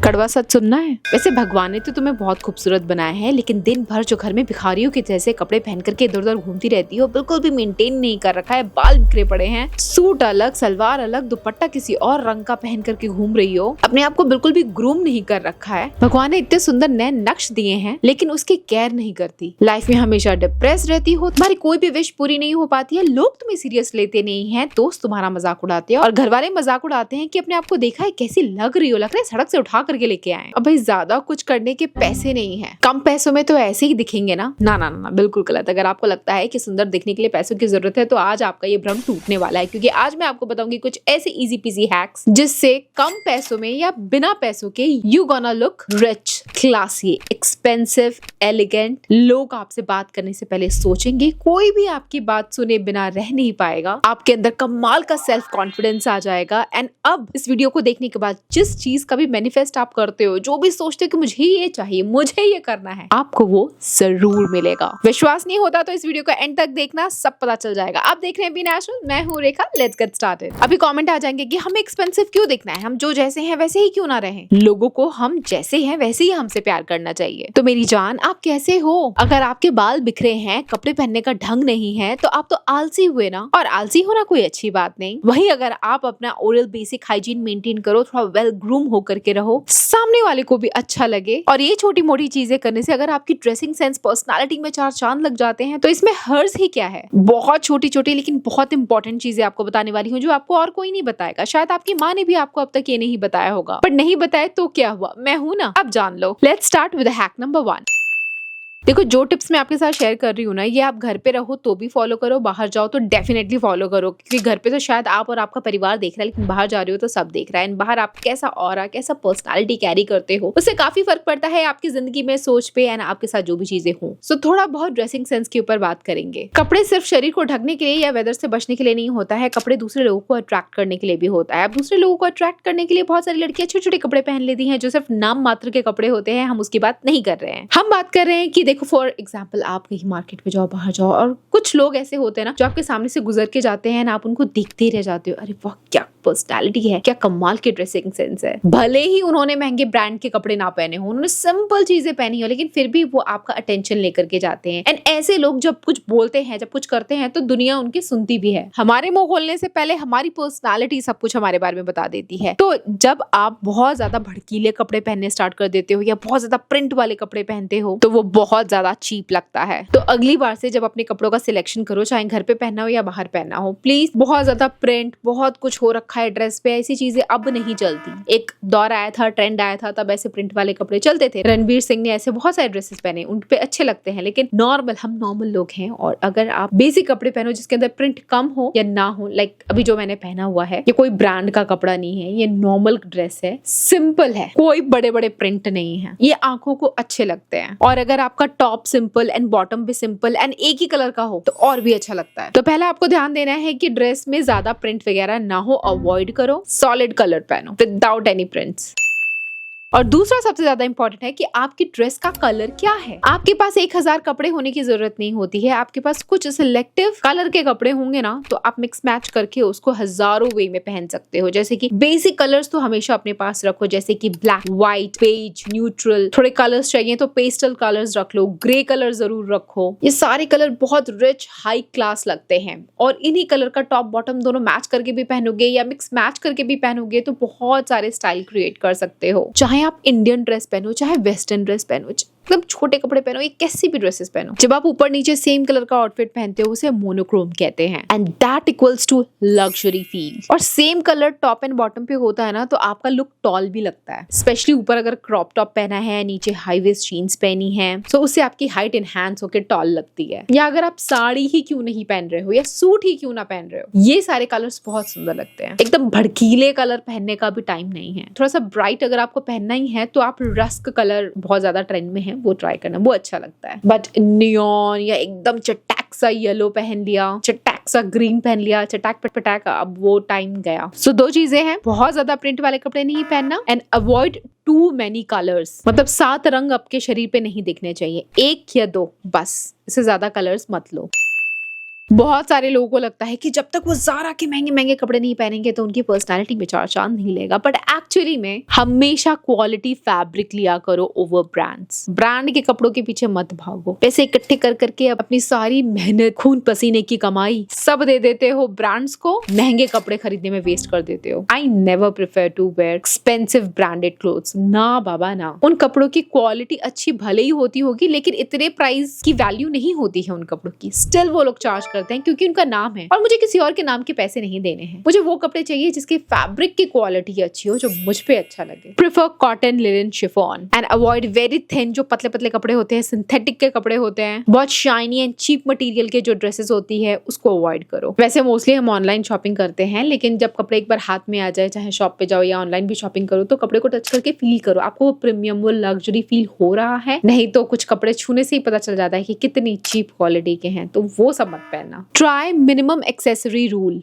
कड़वा सच सुनना है। वैसे भगवान ने तो तुम्हें बहुत खूबसूरत बनाया है, लेकिन दिन भर जो घर में भिखारियों के जैसे कपड़े पहन करके इधर उधर घूमती रहती हो, बिल्कुल भी मेंटेन नहीं कर रखा है। बाल बिखरे पड़े हैं, सूट अलग, सलवार अलग, दुपट्टा किसी और रंग का पहन करके घूम रही हो, अपने आप को बिल्कुल भी ग्रूम नहीं कर रखा है। भगवान ने इतने सुंदर नए नक्श दिए हैं, लेकिन उसकी केयर नहीं करती। लाइफ में हमेशा डिप्रेस रहती हो, तुम्हारी कोई भी विश पूरी नहीं हो पाती है, लोग तुम्हें सीरियस लेते नहीं है, दोस्त तुम्हारा मजाक उड़ाते हैं और घर वाले मजाक उड़ाते हैं कि अपने आप को देखा है कैसी लग रही हो, लग रहा है सड़क से उठा करके लेके आए। अब भाई ज्यादा कुछ करने के पैसे नहीं है, कम पैसों में तो ऐसे ही दिखेंगे ना। ना ना ना, बिल्कुल गलत। अगर आपको लगता है कि सुंदर दिखने के लिए पैसों की जरूरत है, तो आज आपका ये भ्रम टूटने वाला है, क्योंकि आज मैं आपको बताऊंगी कुछ ऐसे इजी पीजी हैक्स जिससे कम पैसों में या बिना पैसों के you gonna look rich, classy, expensive, elegant. लोग आपसे बात करने से पहले सोचेंगे, कोई भी आपकी बात सुने बिना रह नहीं पाएगा। आपके अंदर कमाल का सेल्फ कॉन्फिडेंस आ जाएगा। एंड अब इस वीडियो को देखने के बाद जिस चीज का भी मैनिफेस्ट आप करते हो, जो भी सोचते हो कि मुझे ये चाहिए, मुझे ये करना है, आपको वो जरूर मिलेगा। विश्वास नहीं होता तो इस वीडियो को एंड तक देखना, सब पता चल जाएगा। आप देख रहे हैं बी नेचुरल, मैं हूँ रेखा। Let's get started. अभी कमेंट आ जाएंगे कि हमें एक्सपेंसिव क्यों दिखना है, हम जो जैसे हैं वैसे ही क्यों ना रहें। लोगों को हम जैसे हैं वैसे ही हमसे प्यार करना चाहिए। तो मेरी जान, आप कैसे हो? अगर आपके बाल बिखरे हैं, कपड़े पहनने का ढंग नहीं है, तो आप तो आलसी हुए ना। और आलसी होना कोई अच्छी बात नहीं। वहीं अगर आप अपना ओरल बेसिक हाइजीन मेंटेन करो, थोड़ा वेल ग्रूम होकर के रहो, सामने वाले को भी अच्छा लगे, और ये छोटी मोटी चीजें करने से अगर आपकी ड्रेसिंग सेंस, पर्सनालिटी में चार चांद लग जाते हैं, तो इसमें हर्ज ही क्या है। बहुत छोटी छोटी लेकिन बहुत इंपॉर्टेंट चीजें आपको बताने वाली हूँ, जो आपको और कोई नहीं बताएगा। शायद आपकी माँ ने भी आपको अब तक ये नहीं बताया होगा, पर नहीं बताए तो क्या हुआ, मैं हूं ना, अब जान लो। Let's start with hack number 1। देखो, जो टिप्स मैं आपके साथ शेयर कर रही हूँ ना, ये आप घर पे रहो तो भी फॉलो करो, बाहर जाओ तो डेफिनेटली फॉलो करो, क्योंकि घर पे तो शायद आप और आपका परिवार देख रहा है, लेकिन बाहर जा रहे हो तो सब देख रहा है। बाहर आप कैसा ऑरा, कैसा पर्सनालिटी कैरी करते हो, उससे काफी फर्क पड़ता है आपकी जिंदगी में, सोच पे, एंड आपके साथ जो भी चीजें हो। सो थोड़ा बहुत ड्रेसिंग सेंस के ऊपर बात करेंगे। कपड़े सिर्फ शरीर को ढकने के लिए या वेदर से बचने के लिए नहीं होता है, कपड़े दूसरे लोगों को अट्रैक्ट करने के लिए भी होता है। अब दूसरे लोगों को अट्रैक्ट करने के लिए बहुत सारी लड़कियां छोटे छोटे कपड़े पहन लेती हैं, जो सिर्फ नाम मात्र के कपड़े होते हैं। हम उसकी बात नहीं कर रहे हैं, हम बात कर रहे हैं कि देखो, फॉर एग्जाम्पल, आप कहीं मार्केट में जाओ, बाहर जाओ, और कुछ लोग ऐसे होते हैं ना, जो आपके सामने से गुजर के जाते हैं ना, आप उनको देखते ही रह जाते हो, अरे वाह क्या पर्सनालिटी है, क्या कमाल की ड्रेसिंग सेंस है। भले ही उन्होंने महंगे ब्रांड के कपड़े ना पहने हो, उन्होंने सिंपल चीजें पहनी हो, लेकिन फिर भी वो आपका अटेंशन लेकर के जाते हैं। एंड ऐसे लोग जब कुछ बोलते हैं, जब कुछ करते हैं, तो दुनिया उनकी सुनती भी है। हमारे मुंह खोलने से पहले हमारी पर्सनालिटी सब कुछ हमारे बारे में बता देती है। तो जब आप बहुत ज्यादा भड़कीले कपड़े पहनने स्टार्ट कर देते हो, या बहुत ज्यादा प्रिंट वाले कपड़े पहनते हो, तो वो बहुत ज्यादा चीप लगता है। तो अगली बार से जब अपने कपड़ों का सिलेक्शन करो, चाहे घर पे पहनना हो या बाहर पहनना हो, प्लीज बहुत ज्यादा प्रिंट, बहुत कुछ हो रखा है ड्रेस पे, ऐसी चीजें अब नहीं चलती। एक दौर आया था, ट्रेंड आया था, तब ऐसे प्रिंट वाले कपड़े चलते थे। रणवीर सिंह ने ऐसे बहुत सारे ड्रेसेस पहने, उन पे अच्छे लगते हैं, लेकिन हम नॉर्मल लोग हैं। और अगर आप बेसिक कपड़े पहनो जिसके अंदर प्रिंट कम हो या ना हो, लाइक अभी जो मैंने पहना हुआ है, ये कोई ब्रांड का कपड़ा नहीं है, ये नॉर्मल ड्रेस है, सिंपल है, कोई बड़े बड़े प्रिंट नहीं है, ये आंखों को अच्छे लगते हैं। और अगर आपका टॉप सिंपल एंड बॉटम भी सिंपल एंड एक ही कलर का हो, तो और भी अच्छा लगता है। तो पहले आपको ध्यान देना है कि ड्रेस में ज्यादा प्रिंट वगैरह ना हो, अवॉइड करो। सॉलिड कलर पहनो विदाउट एनी प्रिंट्स। और दूसरा सबसे ज्यादा इंपॉर्टेंट है कि आपकी ड्रेस का कलर क्या है। आपके पास 1000 कपड़े होने की जरूरत नहीं होती है, आपके पास कुछ सिलेक्टिव कलर के कपड़े होंगे ना, तो आप मिक्स मैच करके उसको हजारों वे में पहन सकते हो। जैसे कि बेसिक कलर्स तो हमेशा अपने पास रखो, जैसे कि ब्लैक, व्हाइट, बेज, न्यूट्रल। थोड़े कलर्स चाहिए तो पेस्टल कलर्स रख लो, ग्रे कलर जरूर रखो। ये सारे कलर बहुत रिच, हाई क्लास लगते हैं, और इन्हीं कलर का टॉप बॉटम दोनों मैच करके भी पहनोगे या मिक्स मैच करके भी पहनोगे, तो बहुत सारे स्टाइल क्रिएट कर सकते हो। चाहे आप इंडियन ड्रेस पहनो, चाहे वेस्टर्न ड्रेस पहनो, मतलब छोटे कपड़े पहनो, ये कैसी भी ड्रेसेस पहनो, जब आप ऊपर नीचे सेम कलर का आउटफिट पहनते हो, उसे मोनोक्रोम कहते हैं। And that equals to luxury feel. और same colour top and bottom पे होता है ना, तो आपका लुक टॉल भी लगता है। स्पेशली ऊपर अगर क्रॉप टॉप पहना है, नीचे हाई वेस्ट जीन्स पहनी है, तो उससे आपकी हाइट एनहांस होकर टॉल लगती है। या अगर आप साड़ी ही क्यों नहीं पहन रहे हो, या सूट ही क्यों ना पहन रहे हो, ये सारे कलर्स बहुत सुंदर लगते हैं। एकदम भड़कीले कलर पहनने का भी टाइम नहीं है, थोड़ा सा ब्राइट अगर आपको पहनना ही है, तो आप रस्क कलर बहुत ज्यादा ट्रेंड में है, वो ट्राई करना, वो अच्छा लगता है। बट नियॉन या एकदम चटाक सा येलो पहन लिया, चटाक सा ग्रीन पहन लिया, चटाक पटाक, अब वो टाइम गया। सो दो चीजें हैं, बहुत ज्यादा प्रिंट वाले कपड़े नहीं पहनना, and avoid too many colours. मतलब 7 रंग आपके शरीर पे नहीं दिखने चाहिए, 1 या 2 बस, इससे ज्यादा कलर्स मत लो। बहुत सारे लोगों को लगता है कि जब तक वो ज़ारा के महंगे महंगे कपड़े नहीं पहनेंगे तो उनकी पर्सनालिटी में चार चांद नहीं लेगा, बट एक्चुअली में हमेशा क्वालिटी फैब्रिक लिया करो ओवर ब्रांड्स। ब्रांड के कपड़ों के पीछे मत भागो। पैसे इकट्ठे कर करके अपनी सारी मेहनत, खून पसीने की कमाई सब दे देते हो ब्रांड्स को, महंगे कपड़े खरीदने में वेस्ट कर देते हो। I never prefer to wear expensive branded clothes. ना बाबा ना। उन कपड़ों की क्वालिटी अच्छी भले ही होती होगी, लेकिन इतने प्राइस की वैल्यू नहीं होती है उन कपड़ों की। स्टिल वो लोग चार्ज करते हैं क्योंकि उनका नाम है, और मुझे किसी और के नाम के पैसे नहीं देने हैं। मुझे वो कपड़े चाहिए जिसकी फैब्रिक की क्वालिटी अच्छी हो, जो मुझ पे अच्छा लगे। Prefer cotton, linen, chiffon and avoid very thin, जो पतले पतले कपड़े होते हैं, सिंथेटिक के कपड़े होते हैं, बहुत शाइनी एंड चीप मटेरियल के जो ड्रेसेस होती है उसको अवॉइड करो। वैसे मोस्टली हम ऑनलाइन शॉपिंग करते हैं, लेकिन जब कपड़े एक बार हाथ में आ जाए, चाहे शॉप पे जाओ या ऑनलाइन भी शॉपिंग करो, तो कपड़े को टच करके फील करो, आपको वो प्रीमियम, वो लग्जरी फील हो रहा है। नहीं तो कुछ कपड़े छूने से ही पता चल जाता है कि कितनी चीप क्वालिटी के हैं, तो वो सब मत पहनना। Try minimum accessory rule.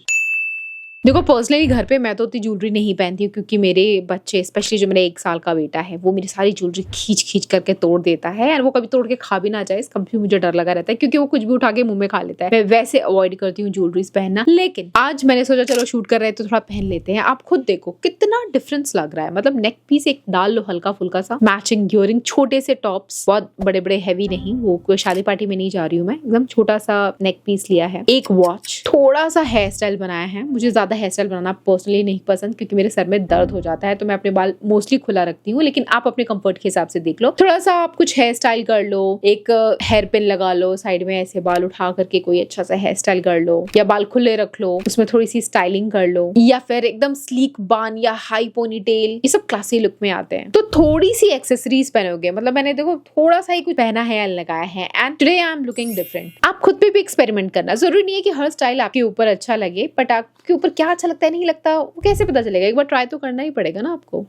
देखो पर्सनली घर पे मैं तो उतनी ज्वेलरी नहीं पहनती हूँ, क्योंकि मेरे बच्चे, स्पेशली जो मेरा 1 साल का बेटा है, वो मेरी सारी ज्वेलरी खींच खींच करके तोड़ देता है, और वो कभी तोड़ के खा भी ना जाए इसका भी मुझे डर लगा रहता है, क्योंकि वो कुछ भी उठा के मुंह में खा लेता है। मैं वैसे अवॉइड करती हूँ ज्वेलरीज पहनना, लेकिन आज मैंने सोचा चलो शूट कर रहे हैं तो थोड़ा पहन लेते हैं। आप खुद देखो कितना डिफरेंस लग रहा है। मतलब नेक पीस एक डाल लो हल्का फुल्का सा, मैचिंग इयररिंग, छोटे से टॉप्स, बहुत बड़े बड़े हैवी नहीं, वो कोई शादी पार्टी में नहीं जा रही हूँ मैं, एकदम छोटा सा नेक पीस लिया है, एक वॉच, थोड़ा सा हेयर स्टाइल बनाया है। मुझे ज्यादा हेयर स्टाइल बनाना पर्सनली नहीं पसंद, क्योंकि मेरे सर में दर्द हो जाता है, तो मैं अपने बाल मोस्टली खुला रखती हूँ, लेकिन आप अपने कंफर्ट के हिसाब से देख लो। थोड़ा सा आप कुछ हेयर स्टाइल कर लो, एक हेयर पिन लगा लो साइड में, ऐसे बाल उठा करके कोई अच्छा सा हेयर स्टाइल कर लो, या बाल खुले रख लो, उसमें थोड़ी सी स्टाइलिंग कर लो, या फिर एकदम स्लीक बान या हाई पोनी टेल, ये सब क्लासी लुक में आते हैं। तो थोड़ी सी एक्सेसरीज पहनोगे, मतलब मैंने देखो थोड़ा सा ही कुछ पहना है, लगाया है, and today I am looking different. आप खुद पे भी एक्सपेरिमेंट करना, जरूरी नहीं है कि हर स्टाइल आपके ऊपर अच्छा लगे, बट आपके ऊपर क्या अच्छा लगता है नहीं लगता वो कैसे पता चलेगा? एक बार ट्राई तो करना ही पड़ेगा ना आपको।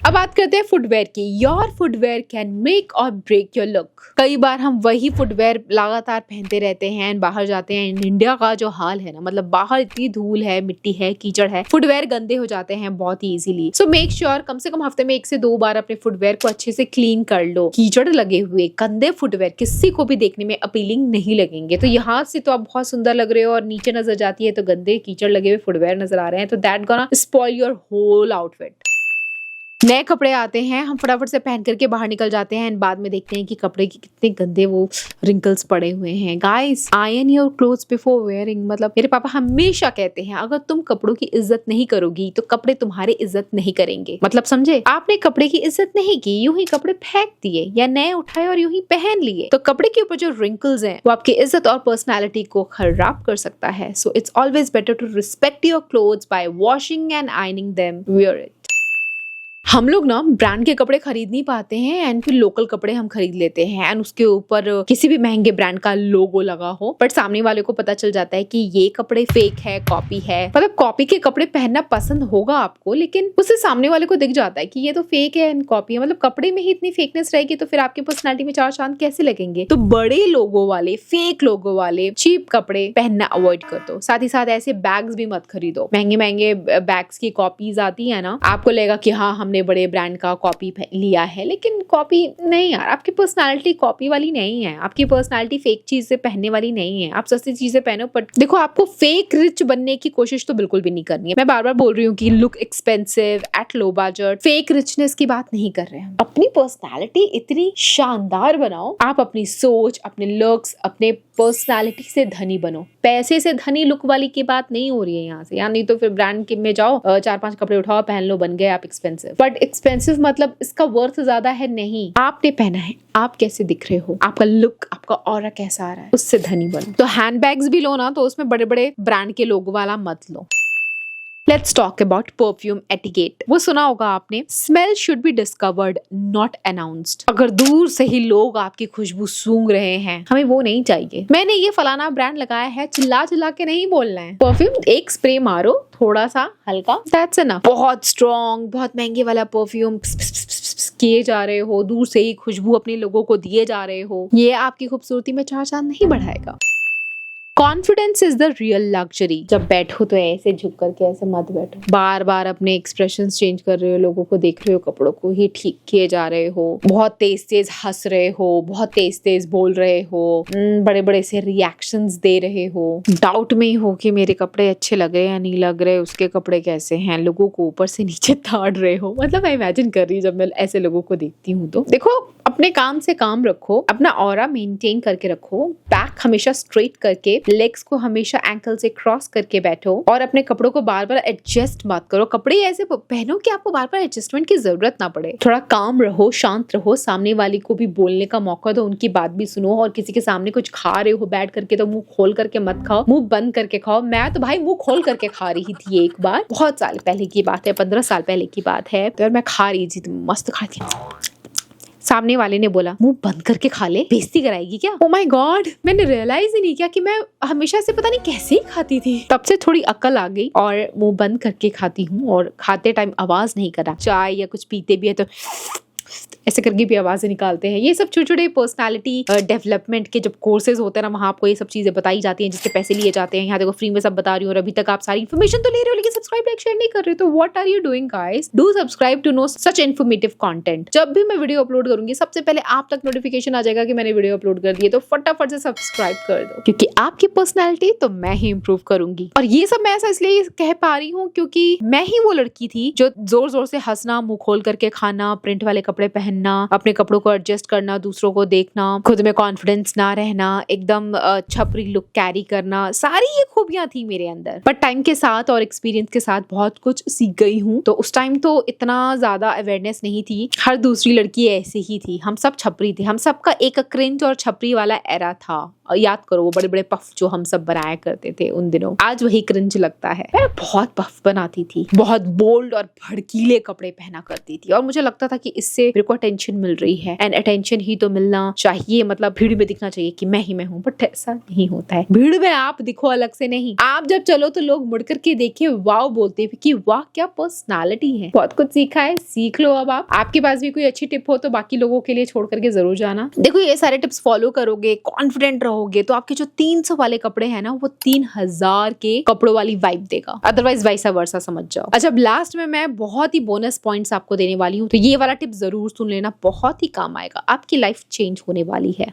अब बात करते हैं फुटवेयर की। योर फुटवेयर कैन मेक और ब्रेक योर लुक। कई बार हम वही फुटवेयर लगातार पहनते रहते हैं, बाहर जाते हैं। इंडिया का जो हाल है ना, मतलब बाहर इतनी धूल है, मिट्टी है, कीचड़ है, फुटवेयर गंदे हो जाते हैं बहुत ही इजीली। सो मेक श्योर कम से कम हफ्ते में 1 से 2 बार अपने फुटवेयर को अच्छे से क्लीन कर लो। कीचड़ लगे हुए गंदे फुटवेयर किसी को भी देखने में अपीलिंग नहीं लगेंगे। तो यहाँ से तो आप बहुत सुंदर लग रहे हो, और नीचे नजर जाती है तो गंदे कीचड़ लगे हुए फुटवेयर नजर आ रहे हैं, तो that gonna spoil your whole outfit. नए कपड़े आते हैं, हम फटाफट से पहन करके बाहर निकल जाते हैं, बाद में देखते हैं कि कपड़े की कितने गंदे वो रिंकल्स पड़े हुए हैं। Guys, iron your clothes before wearing. मतलब मेरे पापा हमेशा कहते हैं, अगर तुम कपड़ों की इज्जत नहीं करोगी तो कपड़े तुम्हारी इज्जत नहीं करेंगे। मतलब समझे? आपने कपड़े की इज्जत नहीं की, यूं ही कपड़े फेंक दिए या नए उठाए और यूं ही पहन लिए, तो कपड़े के ऊपर जो रिंकल्स हैं वो आपकी इज्जत और पर्सनैलिटी को खराब कर सकता है। So it's always better to respect your clothes by washing and ironing them, wear it. हम लोग ना ब्रांड के कपड़े खरीद नहीं पाते हैं, एंड फिर लोकल कपड़े हम खरीद लेते हैं, एंड उसके ऊपर किसी भी महंगे ब्रांड का लोगो लगा हो, बट सामने वाले को पता चल जाता है कि ये कपड़े फेक है, कॉपी है। मतलब कॉपी के कपड़े पहनना पसंद होगा आपको, लेकिन उससे सामने वाले को दिख जाता है कि ये तो फेक है एंड कॉपी है। मतलब कपड़े में ही इतनी फेकनेस रहेगी तो फिर आपकी पर्सनैलिटी में 4 चांद कैसे लगेंगे? तो बड़े लोगो वाले, फेक लोगो वाले, चीप कपड़े पहनना अवॉइड कर दो। साथ ही साथ ऐसे बैग्स भी मत खरीदो। महंगे महंगे बैग्स की कॉपीज आती है ना, आपको लगेगा कि हाँ हमने बड़े ब्रांड का कॉपी लिया है, लेकिन कॉपी नहीं यार। आपकी पर्सनालिटी कॉपी वाली नहीं है, आपकी पर्सनालिटी फेक चीज से पहनने वाली नहीं है। आप सस्ती चीजें पहनो, बट देखो आपको फेक रिच बनने की कोशिश तो बिल्कुल भी नहीं करनी है। मैं बार बार बोल रही हूँ कि look expensive at low budget, fake richness की बात नहीं कर रहे हैं। अपनी पर्सनालिटी इतनी शानदार बनाओ, आप अपनी सोच, अपने लुक्स, अपने पर्सनालिटी से धनी बनो। पैसे से धनी लुक वाली की बात नहीं हो रही है यहाँ से। नहीं तो फिर ब्रांड में जाओ, 4-5 कपड़े उठाओ, पहन लो, बन गए आप एक्सपेंसिव। बट एक्सपेंसिव मतलब इसका वर्थ ज्यादा है नहीं, आपने पहना है, आप कैसे दिख रहे हो, आपका लुक, आपका ऑरा कैसा आ रहा है, उससे धनी बनो। तो हैंडबैग्स भी लो ना, तो उसमें बड़े बड़े ब्रांड के लोगो वाला मत लो। Let's talk about perfume etiquette। वो सुना होगा आपने, smell should be discovered not announced। अगर दूर से ही लोग आपकी खुशबू सूंघ रहे हैं, हमें वो नहीं चाहिए। मैंने ये फलाना ब्रांड लगाया है, चिल्ला चिल्ला के नहीं बोलना है। परफ्यूम एक स्प्रे मारो, थोड़ा सा हल्का, that's enough। बहुत स्ट्रॉन्ग, बहुत महंगे वाला परफ्यूम किए जा रहे हो, दूर से ही खुशबू अपने लोगों को दिए जा रहे हो, ये आपकी खूबसूरती में 4 चांद नहीं बढ़ाएगा। Confidence is the real luxury. जब बैठो तो ऐसे झुक करके ऐसे मत बैठो, बार बार अपने एक्सप्रेशंस चेंज कर रहे हो, लोगों को देख रहे हो, कपड़ों को ही ठीक किए जा रहे हो, बहुत तेज तेज हंस रहे हो, बहुत तेज तेज बोल रहे हो, बड़े बड़े से रिएक्शंस दे रहे हो, डाउट में ही हो कि मेरे कपड़े अच्छे लग रहे हैं या नहीं लग रहे, उसके कपड़े कैसे हैं, लोगों को ऊपर से नीचे ताड़ रहे हो। मतलब मैं इमेजिन कर रही हूँ जब मैं ऐसे लोगों को देखती हूँ। तो देखो, अपने काम से काम रखो, अपना ऑरा मेंटेन करके रखो, बैक हमेशा स्ट्रेट करके, लेग्स को हमेशा एंकल से क्रॉस करके बैठो और अपने कपड़ों को बार बार एडजस्ट मत करो। कपड़े ऐसे पहनो कि आपको बार बार एडजस्टमेंट की जरूरत ना पड़े। थोड़ा काम रहो, शांत रहो, सामने वाली को भी बोलने का मौका दो, उनकी बात भी सुनो। और किसी के सामने कुछ खा रहे हो बैठ करके तो मुंह खोल करके मत खाओ, मुंह बंद करके खाओ। मैं तो भाई मुंह खोल करके खा रही थी एक बार, बहुत साल पहले की बात है, 15 साल पहले की बात है। तो मैं खा रही थी तो मस्त खा रही थी, सामने वाले ने बोला मुंह बंद करके खा ले, बेइज्जती कराएगी क्या। ओ माय गॉड, मैंने रियलाइज ही नहीं किया कि मैं हमेशा से पता नहीं कैसे ही खाती थी। तब से थोड़ी अक्ल आ गई और मुंह बंद करके खाती हूँ और खाते टाइम आवाज नहीं करा। चाय या कुछ पीते भी है तो ऐसे करके भी आवाजें निकालते हैं। ये सब छोटे छोटे पर्सनालिटी डेवलपमेंट के जब कोर्सेज होते हैं ना, वहाँ आपको ये सब चीजें बताई जाती हैं जिसके पैसे लिए जाते हैं। यहाँ देखो फ्री में सब बता रही हूँ और अभी तक आप सारी इन्फॉर्मेशन तो ले रहे हो लेकिन सब्सक्राइब लाइक शेयर नहीं कर रहे हो। तो what are you doing guys? Do subscribe to no such informative content. जब भी मैं वीडियो अपलोड करूंगी सबसे पहले आप तक नोटिफिकेशन आ जाएगा कि मैंने वीडियो अपलोड कर दी है। तो फटाफट से सब्सक्राइब कर दो, क्योंकि आपकी पर्सनैलिटी तो मैं ही इम्प्रूव करूंगी। और ये सब मैं ऐसा इसलिए कह पा रही हूँ क्योंकि मैं ही वो लड़की थी जो जोर जोर से हंसना, मुंह खोल करके खाना, प्रिंट वाले कपड़े पहनना, अपने कपड़ों को एडजस्ट करना, दूसरों को देखना, खुद में कॉन्फिडेंस ना रहना, एकदम छपरी लुक कैरी करना, सारी ये खूबियां थी मेरे अंदर। पर टाइम के साथ और एक्सपीरियंस के साथ बहुत कुछ सीख गई हूँ। तो उस टाइम तो इतना ज्यादा अवेयरनेस नहीं थी, हर दूसरी लड़की ऐसे ही थी, हम सब छपरी थे, हम सबका एक क्रिंज और छपरी वाला एरा था। याद करो वो बड़े बड़े पफ जो हम सब बनाया करते थे उन दिनों, आज वही क्रिंज लगता है। मैं बहुत पफ बनाती थी, बहुत बोल्ड और भड़कीले कपड़े पहना करती थी और मुझे लगता था कि इससे मेरे को अटेंशन मिल रही है, एंड अटेंशन ही तो मिलना चाहिए, मतलब भीड़ में दिखना चाहिए कि मैं ही हूँ। बट ऐसा नहीं होता है, भीड़ में आप दिखो अलग से नहीं, आप जब चलो तो लोग मुड़ करके देखे वाव बोलते हैं कि वाह क्या पर्सनालिटी है। बहुत कुछ सीखा है, सीख लो। अब आपके पास भी कोई अच्छी टिप हो तो बाकी लोगों के लिए छोड़ करके जरूर जाना। देखो ये सारे टिप्स फॉलो करोगे, कॉन्फिडेंट रहोगे तो आपके जो 300 वाले कपड़े हैं ना वो 3000 के कपड़ों वाली वाइब देगा, अदरवाइज वैसा वर्सा समझ जाओ। अच्छा, लास्ट में मैं बहुत ही बोनस पॉइंट्स आपको देने वाली हूँ, तो ये वाला टिप जरूर सुन लेना, बहुत ही काम आएगा, आपकी लाइफ चेंज होने वाली है।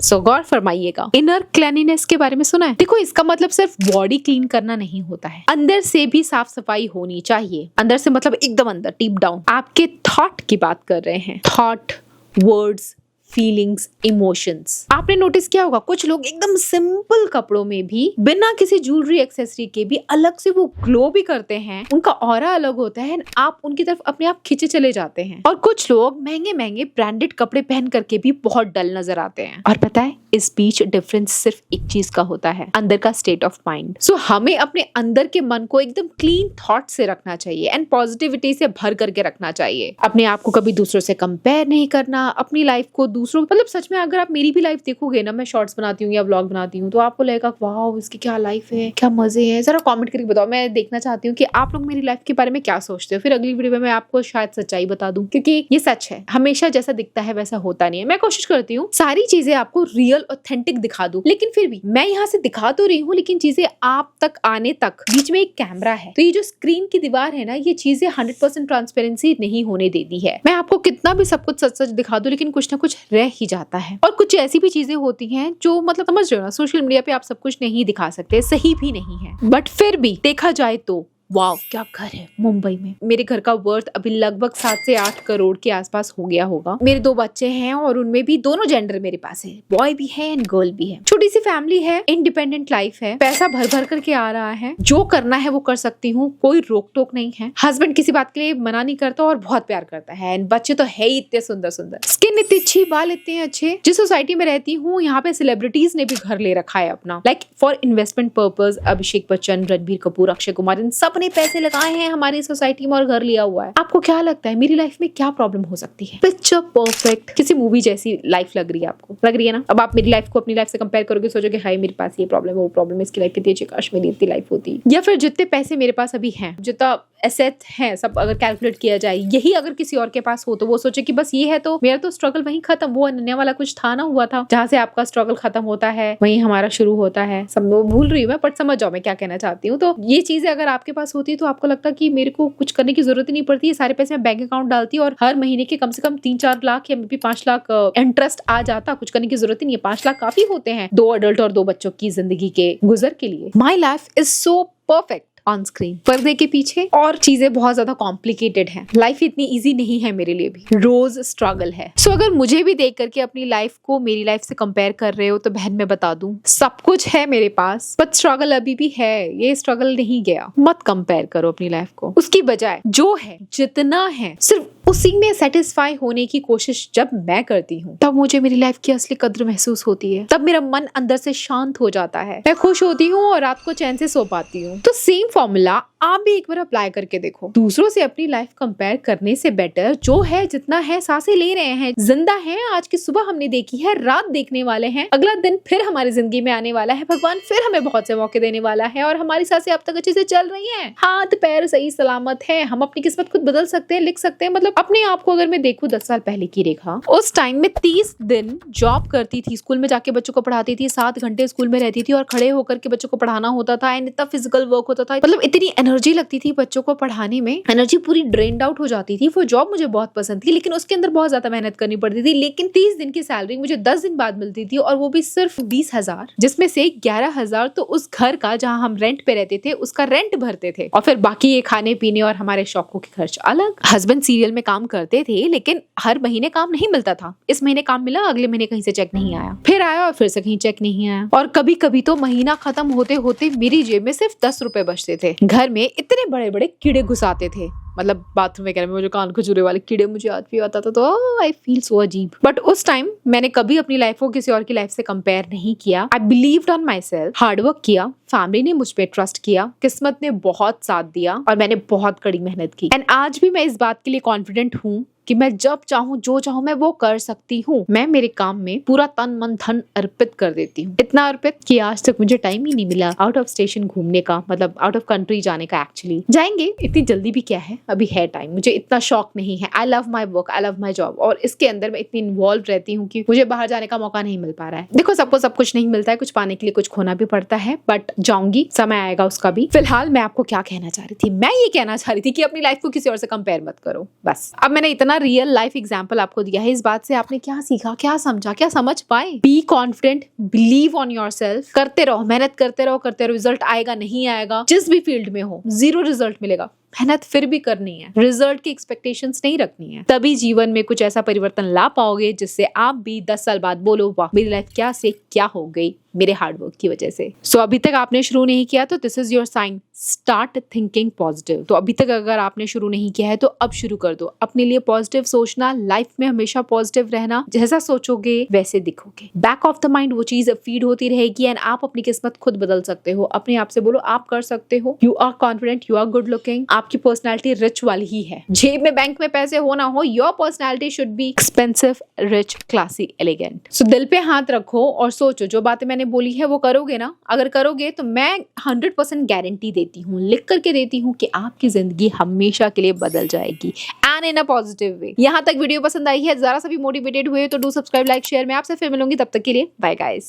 सो गौर फरमाइएगा, इनर क्लीनिनेस के बारे में सुना है? देखो इसका मतलब सिर्फ बॉडी क्लीन करना नहीं होता है, अंदर से भी साफ सफाई होनी चाहिए। अंदर से मतलब एकदम अंदर, डीप डाउन, आपके थॉट की बात कर रहे हैं। Thought, words, feelings, emotions. आपने नोटिस किया होगा कुछ लोग एकदम सिंपल कपड़ों में भी बिना किसी ज्वेलरी एक्सेसरी के भी अलग से वो ग्लो भी करते हैं, उनका ऑरा अलग होता है, आप उनकी तरफ अपने आप खिंचे चले जाते हैं। और कुछ लोग महंगे महंगे ब्रांडेड कपड़े पहन करके भी बहुत डल नजर आते हैं। और पता है इस बीच डिफरेंस सिर्फ एक चीज का होता है, अंदर का स्टेट ऑफ माइंड। सो हमें अपने अंदर के मन को एकदम क्लीन थॉट से रखना चाहिए एंड पॉजिटिविटी से भर करके रखना चाहिए। अपने आप को कभी दूसरों से कंपेयर नहीं करना, अपनी लाइफ को दूसरों, मतलब सच में अगर आप मेरी भी लाइफ देखोगे ना, मैं शॉर्ट्स बनाती हूँ या व्लॉग बनाती हूँ तो आपको लगेगा वाओ इसकी क्या लाइफ है, क्या मजे हैं। जरा कमेंट करके बताओ, मैं देखना चाहती हूँ कि आप लोग मेरी लाइफ के बारे में क्या सोचते हो। फिर अगली वीडियो में मैं आपको शायद सच्चाई बता दूं, क्योंकि ये सच है, हमेशा जैसा दिखता है वैसा होता नहीं है। मैं कोशिश करती हूँ सारी चीजें आपको रियल ऑथेंटिक दिखा दूं, लेकिन फिर भी मैं यहाँ से दिखा तो रही हूँ, लेकिन चीजें आप तक आने तक बीच में एक कैमरा है, तो ये जो स्क्रीन की दीवार है ना, ये चीजें 100% ट्रांसपेरेंसी नहीं होने देती है। मैं आपको कितना भी सब कुछ सच सच दिखा दूं, लेकिन कुछ ना कुछ रह ही जाता है। और कुछ ऐसी भी चीजें होती हैं जो मतलब समझ रहे हो ना, सोशल मीडिया पे आप सब कुछ नहीं दिखा सकते, सही भी नहीं है, बट फिर भी देखा जाए तो वाव क्या घर है मुंबई में। मेरे घर का वर्थ अभी लगभग 7 से 8 करोड़ के आसपास हो गया होगा। मेरे 2 बच्चे हैं और उनमें भी दोनों जेंडर मेरे पास है, बॉय भी है एंड गर्ल भी है। छोटी सी फैमिली है, इंडिपेंडेंट लाइफ है, पैसा भर भर करके आ रहा है, जो करना है वो कर सकती हूँ, कोई रोक टोक नहीं है। हस्बैंड किसी बात के लिए मना नहीं करता और बहुत प्यार करता है, एंड बच्चे तो है ही इतने सुंदर सुंदर, स्किन इतनी अच्छी, बाल इतने अच्छे। जिस सोसाइटी में रहती हूँ यहाँ पे सेलिब्रिटीज ने भी घर ले रखा है अपना, like for investment purpose. Abhishek Bachchan, Ranbir Kapoor, Akshay Kumar, इन सब अपने पैसे लगाए हैं हमारी सोसाइटी में और घर लिया हुआ है। आपको क्या लगता है मेरी लाइफ में क्या प्रॉब्लम हो सकती है? पिक्चर परफेक्ट किसी मूवी जैसी लाइफ लग रही है आपको, लग रही है ना? अब आप मेरी लाइफ को अपनी लाइफ से कंपेयर करोगे, सोचोगे हाय मेरे पास ये प्रॉब्लम है, वो प्रॉब्लम है, इसकी लाइफ कितनी अच्छी, काश मेरी इतनी लाइफ होती। या फिर जितने पैसे मेरे पास अभी हैं, जितना एसेट है, सब अगर कैलकुलेट किया जाए, यही अगर किसी और के पास हो तो वो सोचे कि बस ये है तो मेरा तो स्ट्रगल वहीं खत्म। वो अनन्या वाला कुछ था ना, हुआ था, जहाँ से आपका स्ट्रगल खत्म होता है वहीं हमारा शुरू होता है। सब भूल रही हूँ मैं, बट समझ जाओ मैं क्या कहना चाहती हूँ। तो ये चीजें अगर आपके पास होती है तो आपको लगता कि मेरे को कुछ करने की जरूरत ही नहीं पड़ती, सारे पैसे मैं बैंक अकाउंट डालती और हर महीने के कम से कम 3-4 लाख या मे बी 5 लाख इंटरेस्ट आ जाता, कुछ करने की जरूरत ही नहीं है। 5 लाख काफी होते हैं 2 अडल्ट और 2 बच्चों की जिंदगी के गुजर के लिए। My life is so perfect on screen. पर्दे के पीछे और चीजें बहुत ज्यादा कॉम्प्लिकेटेड हैं। लाइफ इतनी इजी नहीं है मेरे लिए भी, रोज स्ट्रगल है। सो अगर मुझे भी देख करके अपनी लाइफ को मेरी लाइफ से कंपेयर कर रहे हो तो बहन मैं बता दूं, सब कुछ है मेरे पास बट स्ट्रगल अभी भी है, ये स्ट्रगल नहीं गया। मत कंपेयर करो अपनी लाइफ को, उसकी बजाय जो है जितना है सिर्फ उसी में सेटिस्फाई होने की कोशिश जब मैं करती हूँ तब मुझे मेरी लाइफ की असली कद्र महसूस होती है। तब मेरा मन अंदर से शांत हो जाता है, मैं खुश होती हूँ और रात को चैन से सो पाती हूँ। तो सेम फॉर्मूला आप भी एक बार अप्लाई करके देखो। दूसरों से अपनी लाइफ कंपेयर करने से बेटर जो है जितना है, सांसें ले रहे हैं, जिंदा हैं, आज की सुबह हमने देखी है, रात देखने वाले हैं, अगला दिन फिर हमारी जिंदगी में आने वाला है, भगवान फिर हमें बहुत से मौके देने वाला है और हमारी सांसें अब तक अच्छे से चल रही हैं, हाथ पैर सही सलामत है, हम अपनी किस्मत खुद बदल सकते हैं, लिख सकते हैं। मतलब अपने आप को अगर मैं देखूं 10 साल पहले की रेखा, उस टाइम में 30 दिन जॉब करती थी, स्कूल में जाके बच्चों को पढ़ाती थी, 7 घंटे स्कूल में रहती थी और खड़े होकर के बच्चों को पढ़ाना होता था एंड इतना फिजिकल वर्क होता था, मतलब इतनी एनर्जी लगती थी बच्चों को पढ़ाने में, एनर्जी पूरी ड्रेन्ड आउट हो जाती थी। वो जॉब मुझे बहुत पसंद थी लेकिन उसके अंदर बहुत ज्यादा मेहनत करनी पड़ती थी। लेकिन 30 दिन की सैलरी मुझे 10 दिन बाद मिलती थी और वो भी सिर्फ 20,000, जिसमें से 11,000 तो उस घर का जहाँ हम रेंट पे रहते थे उसका रेंट भरते थे और फिर बाकी ये खाने पीने और हमारे शौकों के खर्च अलग। हस्बैंड सीरियल में काम करते थे लेकिन हर महीने काम नहीं मिलता था। इस महीने काम मिला, अगले महीने कहीं से चेक नहीं आया, फिर आया और फिर से कहीं चेक नहीं आया। और कभी कभी तो महीना खत्म होते होते मेरी जेब में सिर्फ 10 रुपए बचते थे। घर में इतने बड़े बड़े कीड़े घुस आते थे, मतलब बाथरूम वगैरह में वो जो कान को चूरे वाले कीड़े, मुझे आज भी आता था तो आई फील सो अजीब। बट उस टाइम मैंने कभी अपनी लाइफ को किसी और की लाइफ से कंपेयर नहीं किया। आई believed on my self, hard work किया, फैमिली ने मुझ पे ट्रस्ट किया, किस्मत ने बहुत साथ दिया और मैंने बहुत कड़ी मेहनत की। एंड आज भी मैं इस बात के लिए कॉन्फिडेंट हूँ कि मैं जब चाहूँ जो चाहूँ मैं वो कर सकती हूँ। मैं मेरे काम में पूरा तन मन धन अर्पित कर देती हूँ, इतना अर्पित कि आज तक मुझे टाइम ही नहीं मिला आउट ऑफ स्टेशन घूमने का, मतलब आउट ऑफ कंट्री जाने का। एक्चुअली जाएंगे, इतनी जल्दी भी क्या है, अभी है टाइम, मुझे इतना शौक नहीं है। I love my work, I love my job और इसके अंदर मैं इतनी इन्वॉल्व रहती हूँ कि मुझे बाहर जाने का मौका नहीं मिल पा रहा है। देखो सबको सब कुछ नहीं मिलता है, कुछ पाने के लिए कुछ खोना भी पड़ता है, बट जाऊंगी, समय आएगा उसका भी। फिलहाल मैं आपको क्या कहना चाह रही थी, मैं ये कहना चाह रही थी कि अपनी लाइफ को किसी और से कंपेयर मत करो। बस अब मैंने इतना रियल लाइफ एग्जाम्पल आपको दिया है, इस बात से आपने क्या सीखा, क्या समझा, क्या समझ पाए? Be confident, believe on your self, करते रहो, मेहनत करते रहो, करते रहो। रिजल्ट आएगा नहीं आएगा, जिस भी फील्ड में हो, 0 रिजल्ट मिलेगा, मेहनत फिर भी करनी है, रिजल्ट की एक्सपेक्टेशंस नहीं रखनी है। तभी जीवन में कुछ ऐसा परिवर्तन ला पाओगे जिससे आप भी 10 साल बाद बोलो वाह मेरी लाइफ क्या से क्या हो गई मेरे हार्डवर्क की वजह से। सो अभी तक आपने शुरू नहीं किया तो this is your sign, start thinking positive. तो अभी तक अगर आपने शुरू नहीं किया है तो अब शुरू कर दो। अपने लिए पॉजिटिव सोचना, लाइफ में हमेशा पॉजिटिव रहना, जैसा सोचोगे वैसे दिखोगे। बैक ऑफ द माइंड वो चीज फीड होती रहेगी एंड आप अपनी किस्मत खुद बदल सकते हो। अपने आप से बोलो आप कर सकते हो, you are confident, you are good looking, आपकी पर्सनैलिटी रिच वाली ही है। जेब में बैंक में पैसे हो ना हो, your personality should be expensive, rich, classy, elegant. So दिल पे हाथ रखो और सोचो जो बातें मैंने बोली है वो करोगे ना। अगर करोगे तो मैं 100% गारंटी देती हूँ, लिख करके देती हूँ कि आपकी जिंदगी हमेशा के लिए बदल जाएगी and in a positive way. यहाँ तक वीडियो पसंद आई है, जरा सा भी मोटिवेटेड हुए तो डू सब्सक्राइब, लाइक, शेयर। मैं आपसे फिर मिलूंगी, तब तक के लिए बाय गाइस।